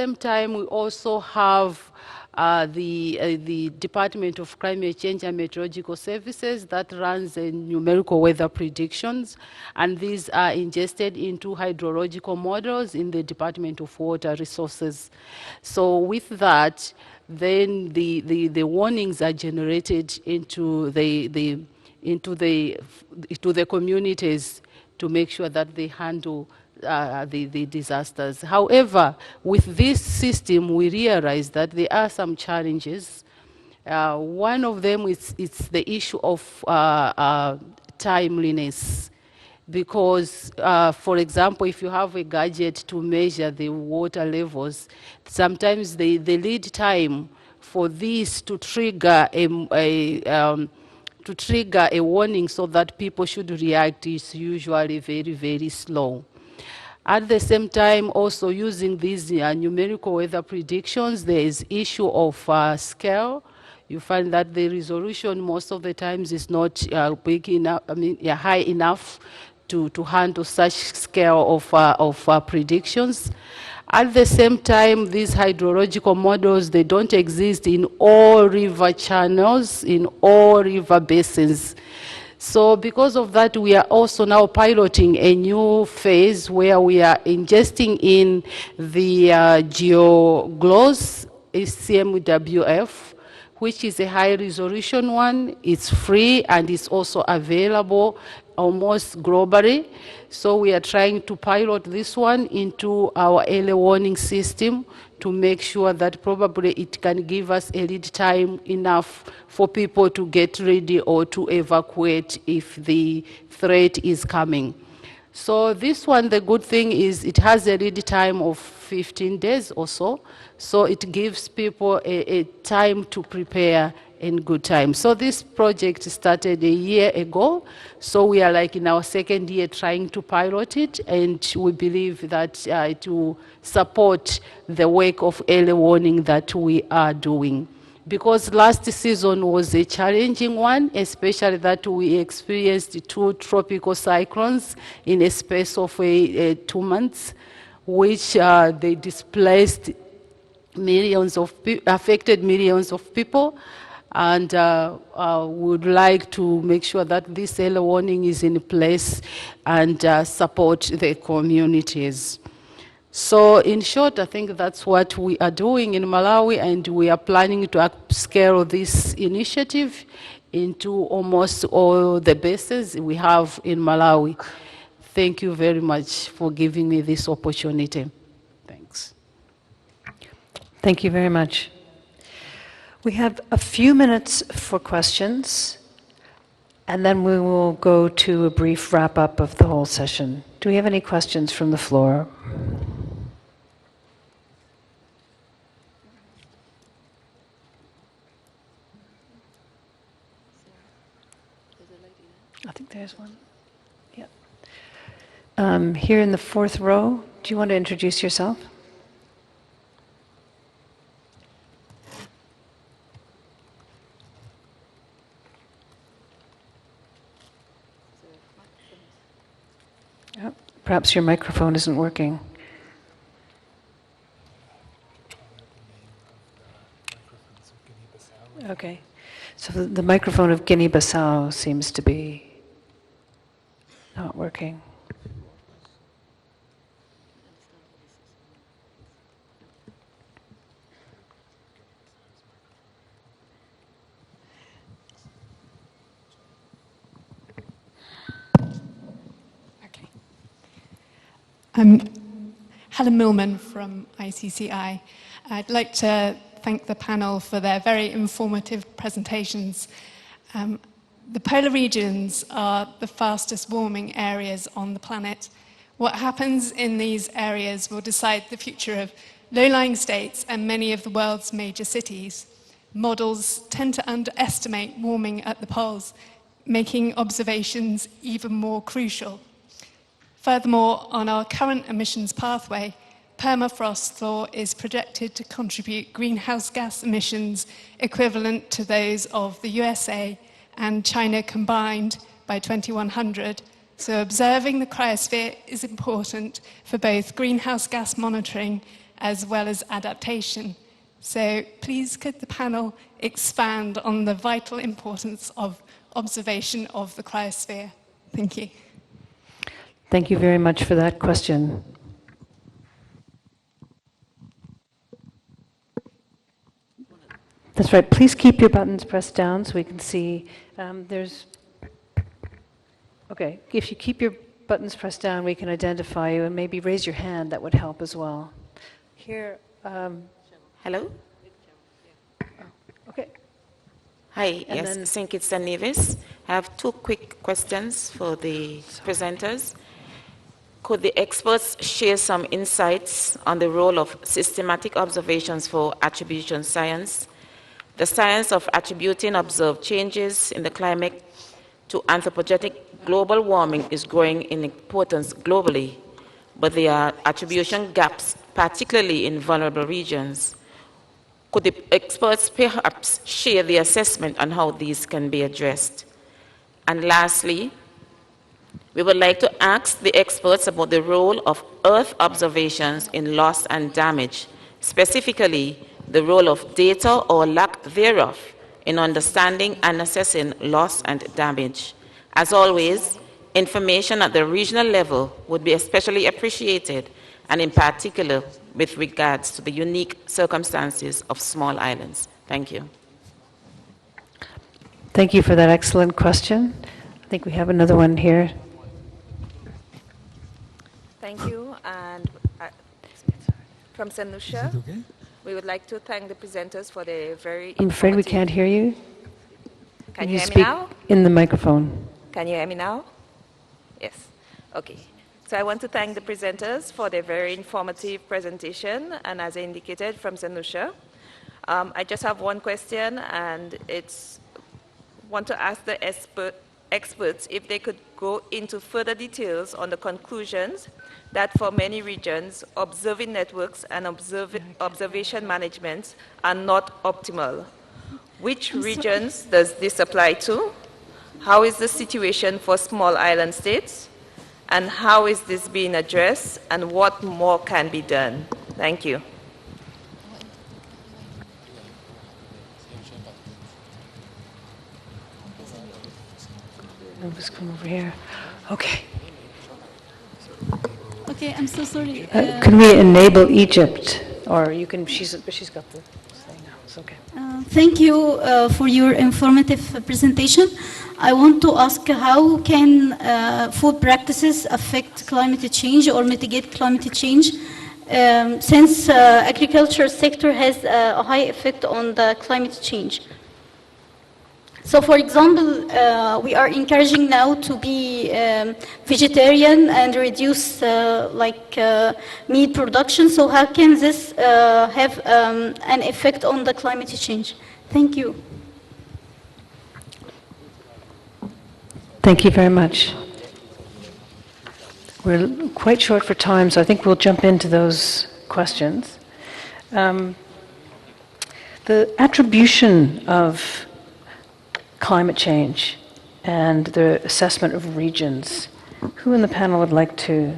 same time, we also have the Department of Climate Change and Meteorological Services that runs numerical weather predictions, and these are ingested into hydrological models in the Department of Water Resources. So with that, then the warnings are generated into the communities to make sure that they handle the disasters. However, with this system, we realize that there are some challenges. One of them is the issue of timeliness. Because, for example, if you have a gadget to measure the water levels, sometimes the lead time for this to trigger a warning so that people should react is usually very, very slow. At the same time, also using these numerical weather predictions, there is issue of scale. You find that the resolution most of the times is not big enough, high enough to handle such scale of predictions. At the same time, these hydrological models, they don't exist in all river channels, in all river basins. So because of that, we are also now piloting a new phase where we are ingesting in the GeoGloss CMWF, which is a high resolution one. It's free and it's also available almost globally. So we are trying to pilot this one into our early warning system to make sure that probably it can give us a lead time enough for people to get ready or to evacuate if the threat is coming. So this one, the good thing is it has a lead time of 15 days or so. So it gives people a time to prepare in good time. So this project started a year ago. So we are like in our second year trying to pilot it, and we believe that it will support the work of early warning that we are doing. Because last season was a challenging one, especially that we experienced 2 tropical cyclones in a space of 2 months, which they displaced millions of affected millions of people. And would like to make sure that this early warning is in place and support the communities. So in short, I think that's what we are doing in Malawi, and we are planning to upscale this initiative into almost all the bases we have in Malawi. Thank you very much for giving me this opportunity. Thanks. Thank you very much. We have a few minutes for questions, and then we will go to a brief wrap-up of the whole session. Do we have any questions from the floor? I think there's one. Yeah. Here in the 4th row, do you want to introduce yourself? Oh, perhaps your microphone isn't working. Okay. So the microphone of Guinea-Bissau seems to be not working. Okay. I'm Helen Millman from ICCI. I'd like to thank the panel for their very informative presentations. The polar regions are the fastest warming areas on the planet. What happens in these areas will decide the future of low-lying states and many of the world's major cities. Models tend to underestimate warming at the poles, making observations even more crucial. Furthermore, on our current emissions pathway, permafrost thaw is projected to contribute greenhouse gas emissions equivalent to those of the USA and China combined by 2100. So observing the cryosphere is important for both greenhouse gas monitoring as well as adaptation. So please could the panel expand on the vital importance of observation of the cryosphere? Thank you. Thank you very much for that question. That's right. Please keep your buttons pressed down so we can see. Okay, if you keep your buttons pressed down, we can identify you, and maybe raise your hand. That would help as well. Here. Hello? Okay. Hi, And yes, then- St. Kitts and Nevis. I have two quick questions for the presenters. Could the experts share some insights on the role of systematic observations for attribution science? The science of attributing observed changes in the climate to anthropogenic global warming is growing in importance globally, but there are attribution gaps, particularly in vulnerable regions. Could the experts perhaps share the assessment on how these can be addressed? And lastly, we would like to ask the experts about the role of Earth observations in loss and damage, specifically the role of data or lack thereof in understanding and assessing loss and damage. As always, information at the regional level would be especially appreciated, and in particular with regards to the unique circumstances of small islands. Thank you. Thank you for that excellent question. I think we have another one here. Thank you. And from St. Lucia, Okay. we would like to thank the presenters for the very I'm afraid we informative- can't hear you. Can you hear me speak now? in the microphone? Can you hear me now? Yes. Okay. So I want to thank the presenters for their very informative presentation, and as I indicated, from St. Lucia. I just have one question, and it's want to ask the experts if they could go into further details on the conclusions that for many regions, observing networks and observation management are not optimal. Which regions does this apply to? How is the situation for small island states? And how is this being addressed? And what more can be done? Thank you. I'll just come over here. Okay. Okay, I'm so sorry. Can we enable Egypt? Or you can, she's got the thing now. It's okay. Thank you for your informative presentation. I want to ask how can food practices affect climate change or mitigate climate change since agriculture sector has a high effect on the climate change. So for example, we are encouraging now to be vegetarian and reduce meat production. So how can this have an effect on the climate change? Thank you. Thank you very much. We're quite short for time, so I think we'll jump into those questions. The attribution of climate change and the assessment of regions. Who in the panel would like to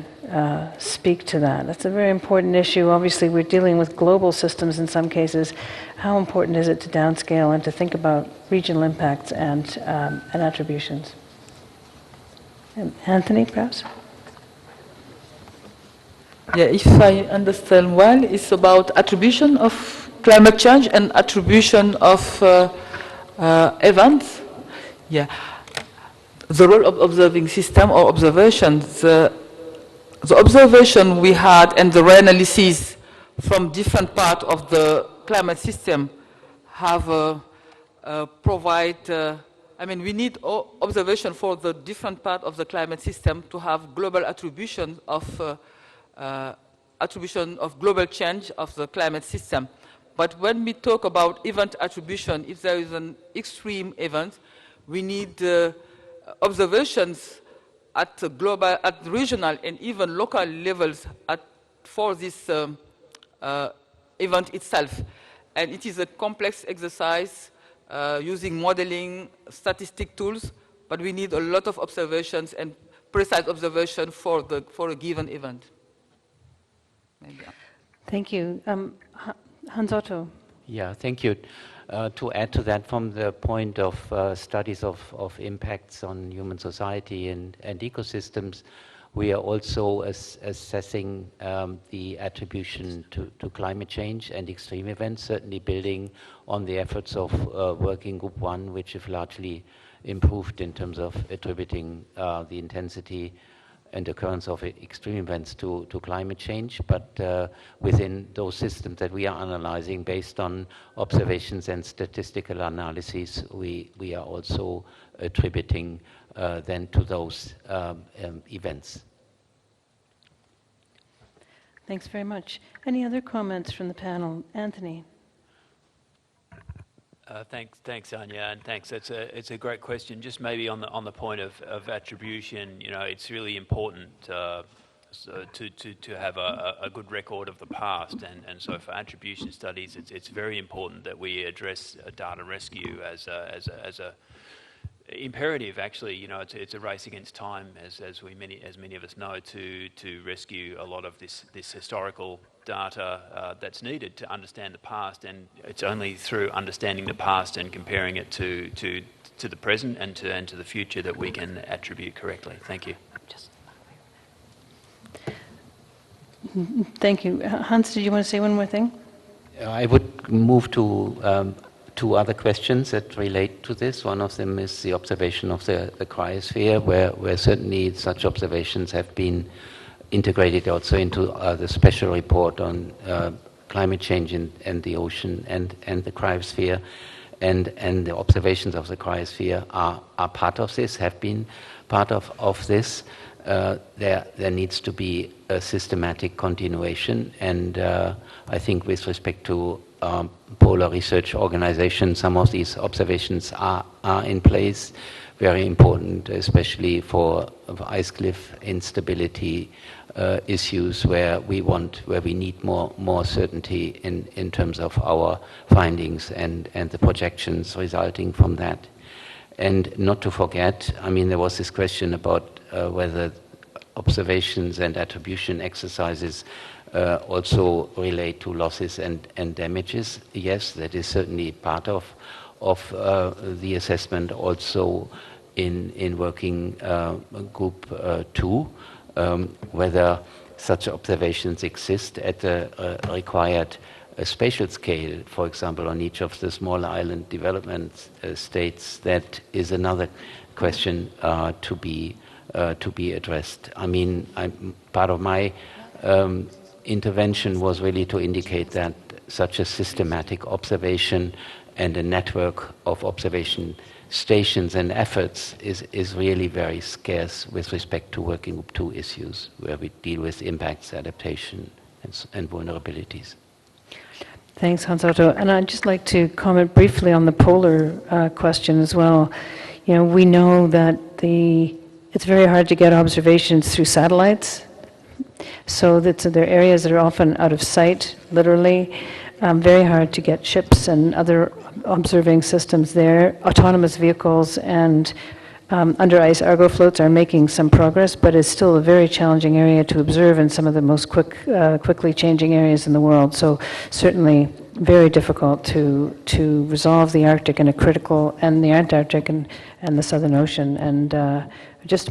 speak to that? That's a very important issue. Obviously, we're dealing with global systems in some cases. How important is it to downscale and to think about regional impacts and attributions? Anthony, perhaps? Yeah, if I understand well, it's about attribution of climate change and attribution of events. Yeah, the role of observing system or observations, the observation we had and the reanalysis from different parts of the climate system have provide. I mean, we need observation for the different part of the climate system to have global attribution of global change of the climate system. But when we talk about event attribution, if there is an extreme event, we need observations at global, at regional, and even local levels for this event itself. And it is a complex exercise using modeling, statistic tools, but we need a lot of observations and precise observation for a given event. Maybe. Thank you. Hans Otto. Yeah, thank you. To add to that, from the point of studies of impacts on human society and ecosystems, we are also assessing the attribution to climate change and extreme events, certainly building on the efforts of Working Group 1, which have largely improved in terms of attributing the intensity and occurrence of extreme events to climate change, but within those systems that we are analyzing based on observations and statistical analyses, we are also attributing then to those events. Thanks very much. Any other comments from the panel? Anthony. Thanks, Anya, and thanks. It's a great question. Just maybe on the point of attribution, you know, it's really important to have a good record of the past, and so for attribution studies, it's very important that we address data rescue as a imperative. Actually, you know, it's a race against time, as many of us know, to rescue a lot of this historical data that's needed to understand the past, and it's only through understanding the past and comparing it to the present and to the future that we can attribute correctly. Thank you. Thank you. Hans, did you want to say one more thing? I would move to two other questions that relate to this. One of them is the observation of the cryosphere, where certainly such observations have been integrated also into the special report on climate change and the ocean and the cryosphere, and the observations of the cryosphere are part of this, have been part of this. There needs to be a systematic continuation, and I think with respect to Polar Research Organization, some of these observations are in place, very important, especially for ice cliff instability issues, where we need more certainty in terms of our findings and the projections resulting from that. And not to forget, I mean, there was this question about whether observations and attribution exercises also relate to losses and damages. Yes, that is certainly part of the assessment also in Working Group 2, whether such observations exist at the required spatial scale, for example, on each of the small island development states. That is another question to be addressed. I mean, part of my intervention was really to indicate that such a systematic observation and a network of observation stations and efforts is really very scarce with respect to Working Group 2 issues, where we deal with impacts, adaptation, and vulnerabilities. Thanks, Hans Otto. And I'd just like to comment briefly on the polar question as well. You know, we know that it's very hard to get observations through satellites. So there are areas that are often out of sight, literally. Very hard to get ships and other observing systems there. Autonomous vehicles and under ice Argo floats are making some progress, but it's still a very challenging area to observe in some of the most quickly changing areas in the world. So certainly very difficult to resolve the Arctic and the Antarctic and the Southern Ocean. And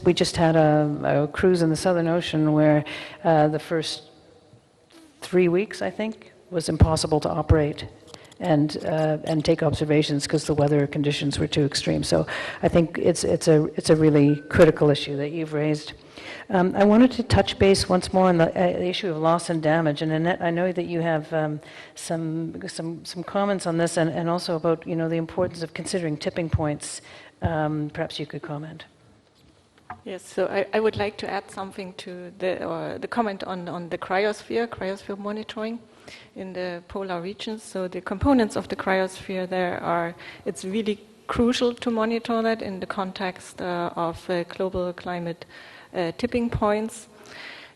we just had a cruise in the Southern Ocean where the first 3 weeks, I think, was impossible to operate and take observations because the weather conditions were too extreme. So I think it's a really critical issue that you've raised. I wanted to touch base once more on the issue of loss and damage. And Annette, I know that you have some comments on this, and also about, you know, the importance of considering tipping points. Perhaps you could comment. Yes, so I would like to add something to the comment on the cryosphere monitoring in the polar regions. So the components of the cryosphere it's really crucial to monitor that in the context of global climate tipping points.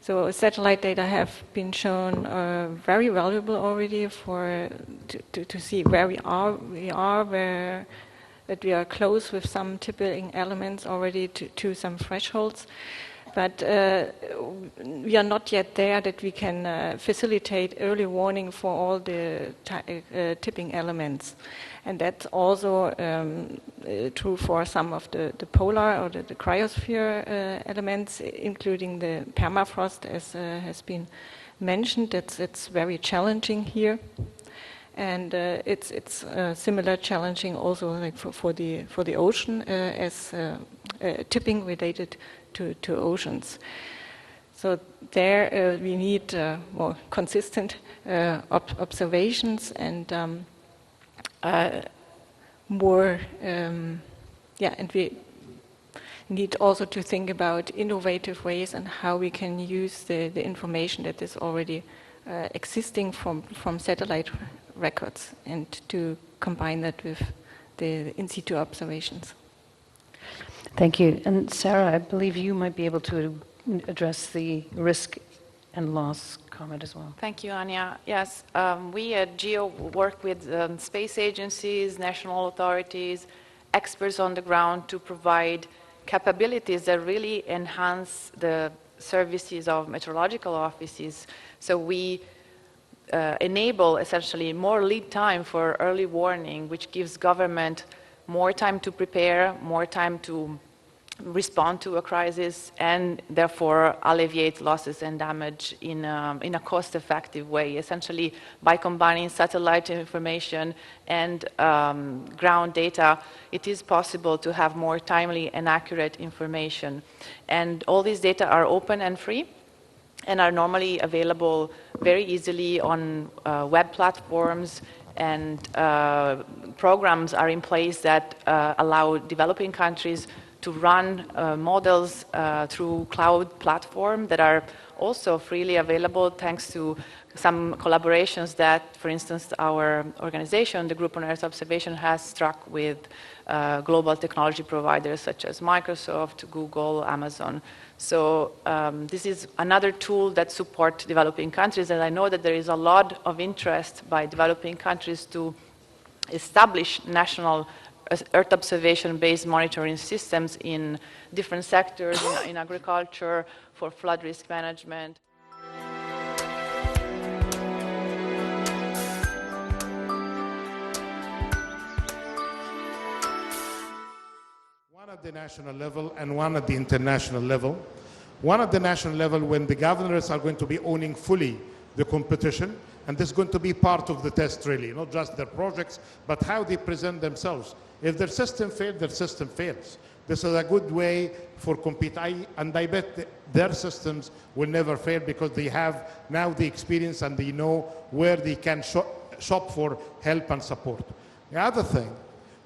So satellite data have been shown very valuable already to see where we are, that we are close with some tipping elements already to some thresholds. But we are not yet there that we can facilitate early warning for all the tipping elements. And that's also true for some of the polar or the cryosphere elements, including the permafrost, as has been mentioned. It's very challenging here. And it's similar challenging also like for the ocean as tipping related to oceans. So there we need more consistent observations and more, and we need also to think about innovative ways and how we can use the information that is already existing from satellite records and to combine that with the in situ observations. Thank you. And Sarah, I believe you might be able to address the risk and loss comment as well. Thank you, Anya. Yes, we at GEO work with space agencies, national authorities, experts on the ground to provide capabilities that really enhance the services of meteorological offices. So we enable essentially more lead time for early warning, which gives government more time to prepare, more time to respond to a crisis, and therefore alleviate losses and damage in a cost-effective way. Essentially, by combining satellite information and ground data, it is possible to have more timely and accurate information. And all these data are open and free, and are normally available very easily on web platforms, and programs are in place that allow developing countries to run models through cloud platform that are also freely available thanks to some collaborations that, for instance, our organization, the Group on Earth Observation, has struck with global technology providers such as Microsoft, Google, Amazon. So this is another tool that supports developing countries, and I know that there is a lot of interest by developing countries to establish national Earth observation-based monitoring systems in different sectors, in agriculture, for flood risk management. One at the national level and one at the international level. One at the national level, when the governors are going to be owning fully the competition, and this is going to be part of the test really, not just their projects, but how they present themselves. If their system fails, their system fails. This is a good way for compete, and I bet their systems will never fail because they have now the experience and they know where they can shop for help and support. The other thing,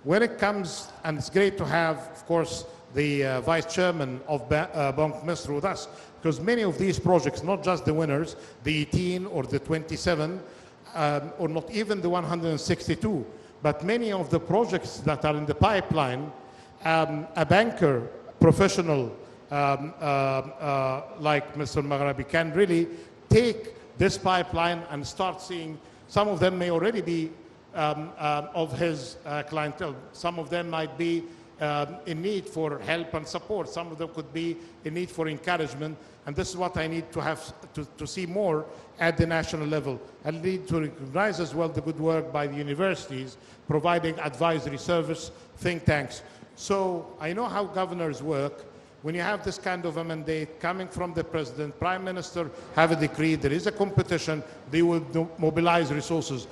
when it comes, and it's great to have, of course, the Vice Chairman of Bank Misr with us, because many of these projects, not just the winners, the 18 or the 27, or not even the 162, but many of the projects that are in the pipeline, a banker, professional like Mr. Maghrabi can really take this pipeline and start seeing, some of them may already be of his clientele. Some of them might be in need for help and support. Some of them could be in need for encouragement. And this is what I need to have to see more at the national level. I need to recognize as well the good work by the universities, providing advisory service, think tanks. So I know how governors work. When you have this kind of a mandate coming from the president, prime minister have a decree, there is a competition, they will mobilize resources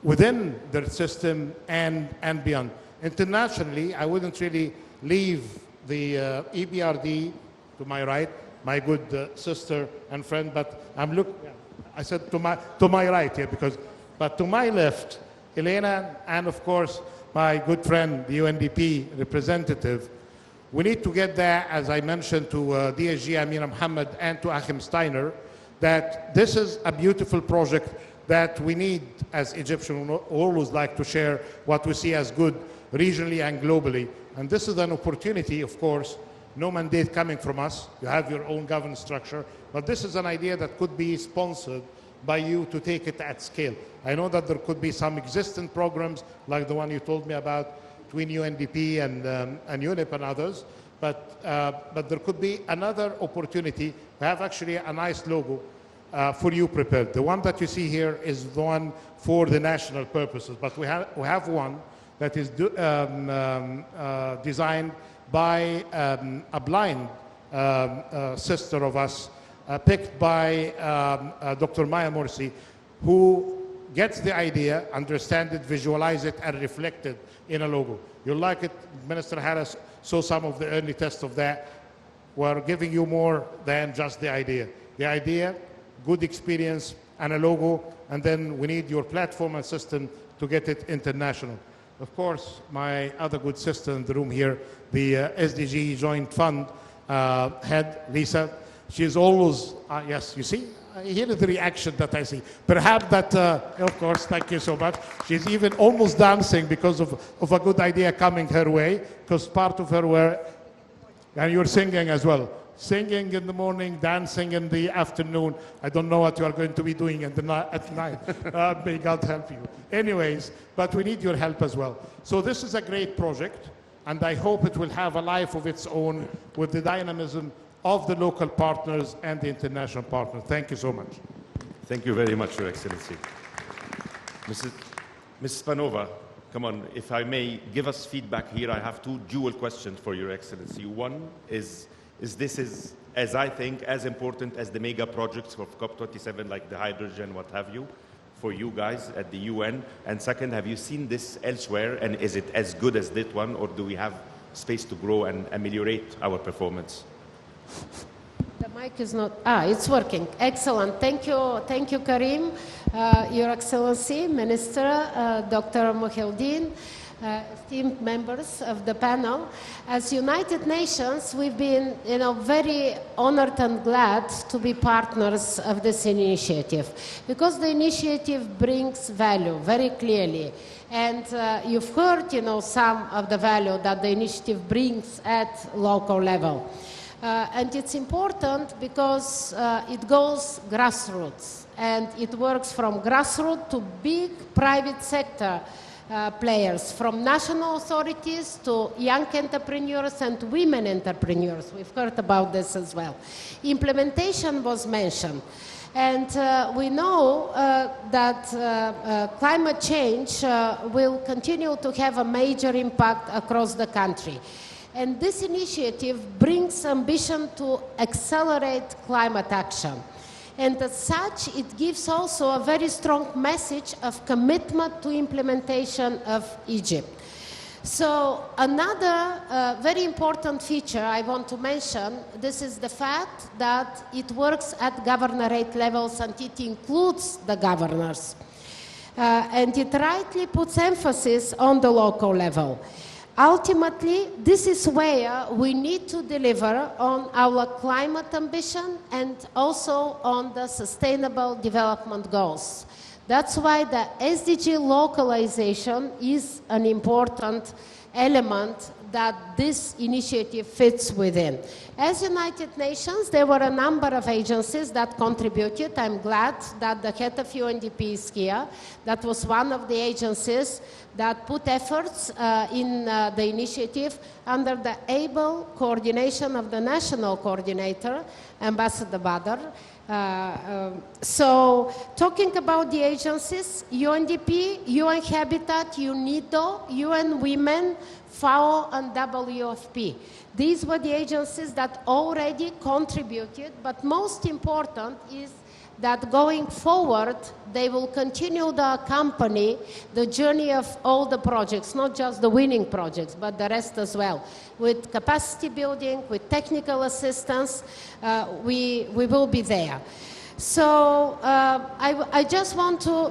within their system and beyond. Internationally, I wouldn't really leave the EBRD to my right, my good sister and friend, but I said to my right here, but to my left, Elena, and of course, my good friend, the UNDP representative. We need to get there, as I mentioned to DSG Amina Mohammed and to Achim Steiner, that this is a beautiful project that we need as Egyptians. We always like to share what we see as good regionally and globally. And this is an opportunity, of course, no mandate coming from us. You have your own governance structure, but this is an idea that could be sponsored by you to take it at scale. I know that there could be some existing programs like the one you told me about between UNDP and UNEP and others, but there could be another opportunity. We have actually a nice logo for you prepared. The one that you see here is the one for the national purposes, but we have one that is designed by a blind sister of us, picked by Dr. Maya Morsi, who gets the idea, understand it, visualize it, and reflect it in a logo. You'll like it. Minister Harris saw some of the early tests of that. We're giving you more than just the idea. The idea, good experience, and a logo, and then we need your platform and system to get it international. Of course, my other good sister in the room here, the SDG Joint Fund head, Lisa, she's always, yes, you see? Here is the reaction that I see. Perhaps that, of course, thank you so much. She's even almost dancing because of a good idea coming her way, because part of her were, and you're singing as well. Singing in the morning, dancing in the afternoon. I don't know what you are going to be doing at night. May God help you. Anyways, but we need your help as well. So this is a great project, and I hope it will have a life of its own with the dynamism of the local partners and the international partners. Thank you so much. Thank you very much, Your Excellency. Mrs. Spanova, come on, if I may give us feedback here, I have two dual questions for Your Excellency. One is this is, as I think, as important as the mega projects of COP27, like the hydrogen, what have you, for you guys at the UN? And second, have you seen this elsewhere, and is it as good as that one, or do we have space to grow and ameliorate our performance? The mic is not, it's working. Excellent. Thank you, Karim, Your Excellency, Minister, Dr. Mohieldin, esteemed members of the panel. As United Nations, we've been, very honored and glad to be partners of this initiative, because the initiative brings value very clearly. And you've heard, some of the value that the initiative brings at local level. And it's important because it goes grassroots, and it works from grassroots to big private sector players, from national authorities to young entrepreneurs and women entrepreneurs. We've heard about this as well. Implementation was mentioned. And we know that climate change will continue to have a major impact across the country. And this initiative brings ambition to accelerate climate action. And as such, it gives also a very strong message of commitment to implementation of Egypt. So another very important feature I want to mention, this is the fact that it works at governorate levels and it includes the governors. And it rightly puts emphasis on the local level. Ultimately, this is where we need to deliver on our climate ambition and also on the sustainable development goals. That's why the SDG localization is an important element that this initiative fits within. As United Nations, there were a number of agencies that contributed. I'm glad that the head of UNDP is here. That was one of the agencies that put efforts in the initiative under the able coordination of the national coordinator, Ambassador Badr. So talking about the agencies, UNDP, UN Habitat, UNIDO, UN Women, FAO and WFP. These were the agencies that already contributed, but most important is that going forward, they will continue to accompany the journey of all the projects, not just the winning projects, but the rest as well. With capacity building, with technical assistance, we will be there. So I just want to,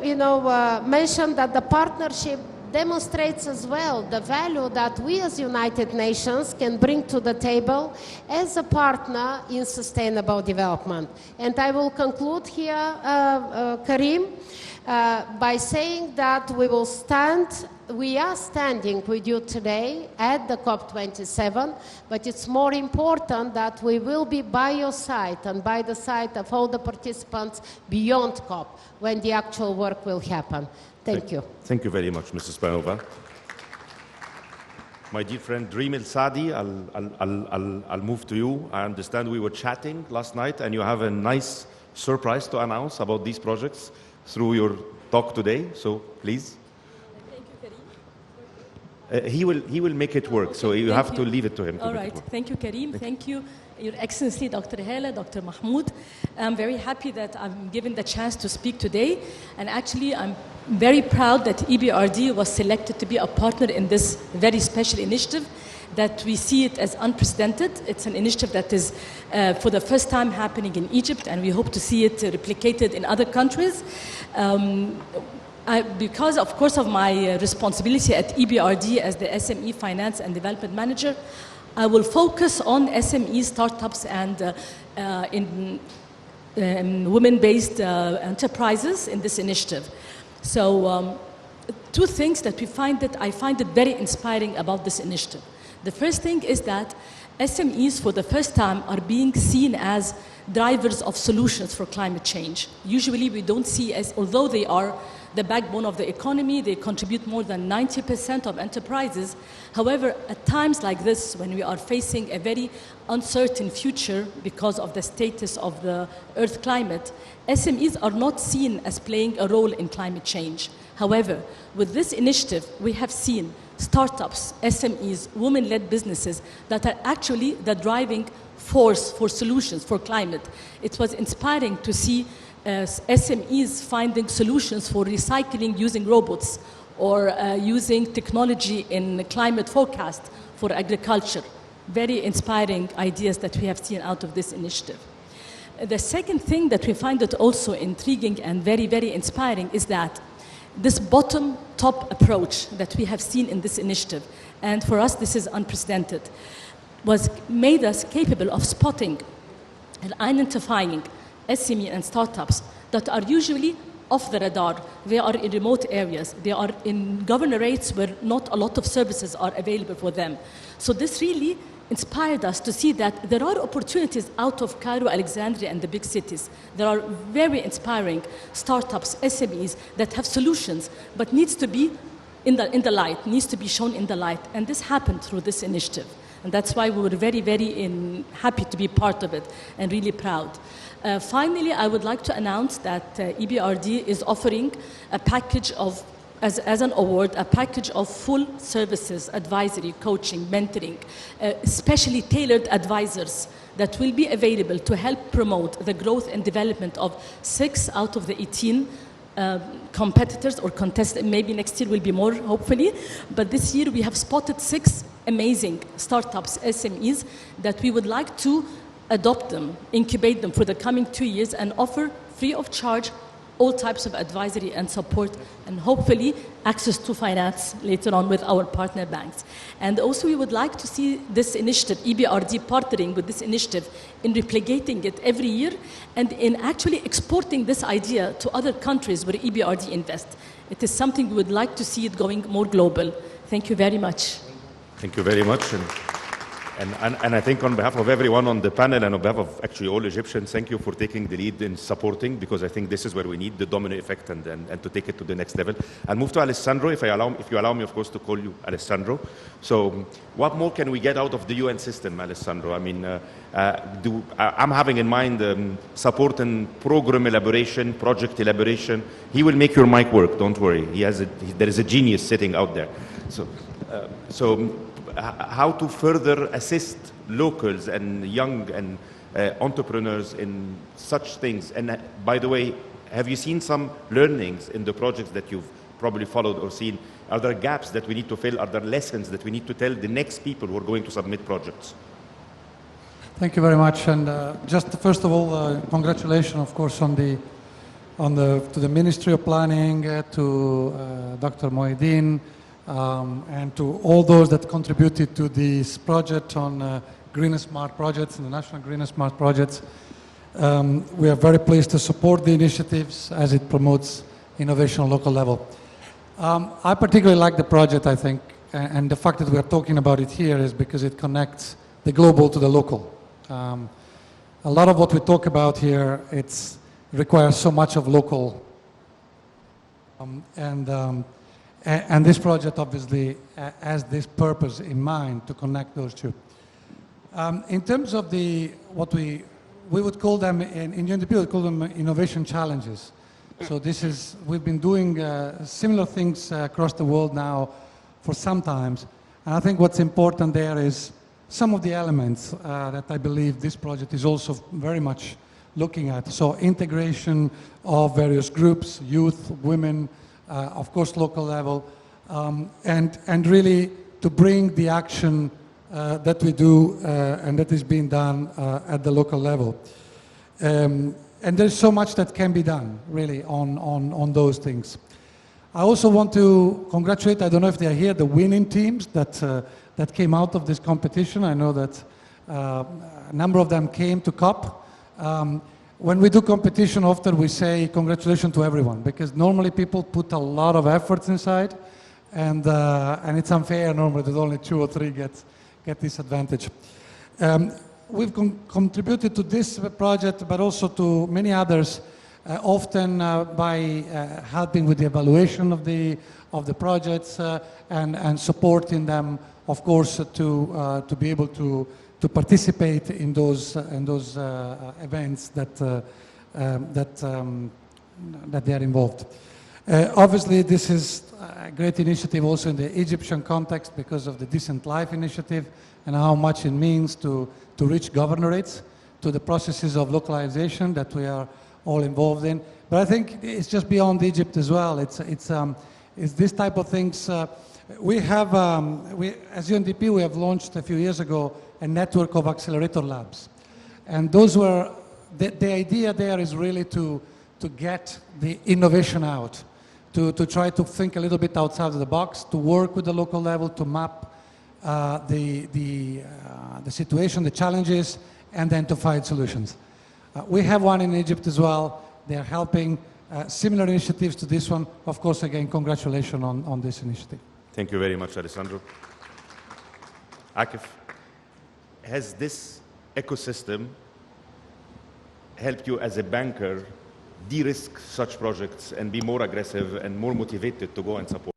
mention that the partnership demonstrates as well the value that we as United Nations can bring to the table as a partner in sustainable development. And I will conclude here, Karim, by saying that we are standing with you today at the COP27, but it's more important that we will be by your side and by the side of all the participants beyond COP when the actual work will happen. Thank you. Thank you very much, Mrs. Spanova. My dear friend Dream El Sadi, I'll move to you. I understand we were chatting last night and you have a nice surprise to announce about these projects through your talk today, so please. Thank you, Karim. He will make it work, okay, so you have to leave it to him. All right, thank you, Karim. Thank you, Your Excellency, Dr. Hala, Dr. Mahmoud. I'm very happy that I'm given the chance to speak today. And actually, I'm very proud that EBRD was selected to be a partner in this very special initiative, that we see it as unprecedented. It's an initiative that is for the first time happening in Egypt, and we hope to see it replicated in other countries. Because, of course, of my responsibility at EBRD as the SME Finance and Development Manager, I will focus on SME startups and in women-based enterprises in this initiative. So, two things that I find it very inspiring about this initiative. The first thing is that SMEs, for the first time, are being seen as drivers of solutions for climate change. Usually, we don't see as, although they are the backbone of the economy, they contribute more than 90% of enterprises. However, at times like this, when we are facing a very uncertain future because of the status of the Earth climate, SMEs are not seen as playing a role in climate change. However, with this initiative, we have seen startups, SMEs, women-led businesses that are actually the driving force for solutions for climate. It was inspiring to see SMEs finding solutions for recycling using robots or using technology in climate forecast for agriculture. Very inspiring ideas that we have seen out of this initiative. The second thing that we find it also intriguing and very, very inspiring is that this bottom-top approach that we have seen in this initiative, and for us this is unprecedented, made us capable of spotting and identifying SME and startups that are usually off the radar. They are in remote areas. They are in governorates where not a lot of services are available for them. So this really inspired us to see that there are opportunities out of Cairo, Alexandria, and the big cities. There are very inspiring startups, SMEs that have solutions, but needs to be in the light, needs to be shown in the light. And this happened through this initiative. And that's why we were very, very happy to be part of it and really proud. Finally, I would like to announce that EBRD is offering a package of, as an award, a package of full services, advisory, coaching, mentoring, specially tailored advisors that will be available to help promote the growth and development of 6 out of the 18 competitors or contestants. Maybe next year will be more, hopefully. But this year we have spotted 6 amazing startups, SMEs, that we would like to adopt them, incubate them for the coming 2 years and offer free of charge all types of advisory and support, and hopefully access to finance later on with our partner banks. And also we would like to see this initiative, EBRD partnering with this initiative in replicating it every year and in actually exporting this idea to other countries where EBRD invests. It is something we would like to see it going more global. Thank you very much. Thank you very much. And I think on behalf of everyone on the panel and on behalf of actually all Egyptians, thank you for taking the lead in supporting, because I think this is where we need the domino effect and to take it to the next level. I'll move to Alessandro, if you allow me, of course, to call you Alessandro. So what more can we get out of the UN system, Alessandro? I mean, I'm having in mind support and program elaboration, project elaboration. He will make your mic work, don't worry. There is a genius sitting out there. So how to further assist locals and young and entrepreneurs in such things. And by the way, have you seen some learnings in the projects that you've probably followed or seen? Are there gaps that we need to fill? Are there lessons that we need to tell the next people who are going to submit projects? Thank you very much. And just first of all, congratulations, of course, to the Ministry of Planning, to Dr. Moeddin, and to all those that contributed to this project on Green and Smart projects, and the National Green and Smart projects. We are very pleased to support the initiatives as it promotes innovation on local level. I particularly like the project, I think, and the fact that we are talking about it here is because it connects the global to the local. A lot of what we talk about here, requires so much of local, And this project obviously has this purpose in mind to connect those two. In terms of what we would call them, in UNDP we would call them innovation challenges. So we've been doing similar things across the world now for some time. And I think what's important there is some of the elements that I believe this project is also very much looking at. So integration of various groups, youth, women, of course local level, and really to bring the action that we do and that is being done at the local level. And there's so much that can be done, really, on those things. I also want to congratulate, I don't know if they are here, the winning teams that came out of this competition. I know that a number of them came to COP. When we do competition, often we say congratulations to everyone, because normally people put a lot of efforts inside, and it's unfair normally that only 2 or 3 get this advantage. We've contributed to this project, but also to many others, often by helping with the evaluation of the projects and supporting them, of course, to be able to participate in those events that they are involved. Obviously, this is a great initiative also in the Egyptian context because of the Decent Life initiative and how much it means to reach governorates, to the processes of localization that we are all involved in. But I think it's just beyond Egypt as well. It's this type of things. We have, as UNDP, we have launched a few years ago a network of accelerator labs. And those were, the idea there is really to get the innovation out, to try to think a little bit outside of the box, to work with the local level, to map the situation, the challenges, and then to find solutions. We have one in Egypt as well. They are helping similar initiatives to this one. Of course, again, congratulations on this initiative. Thank you very much, Alessandro. Akif, has this ecosystem helped you as a banker de-risk such projects and be more aggressive and more motivated to go and support?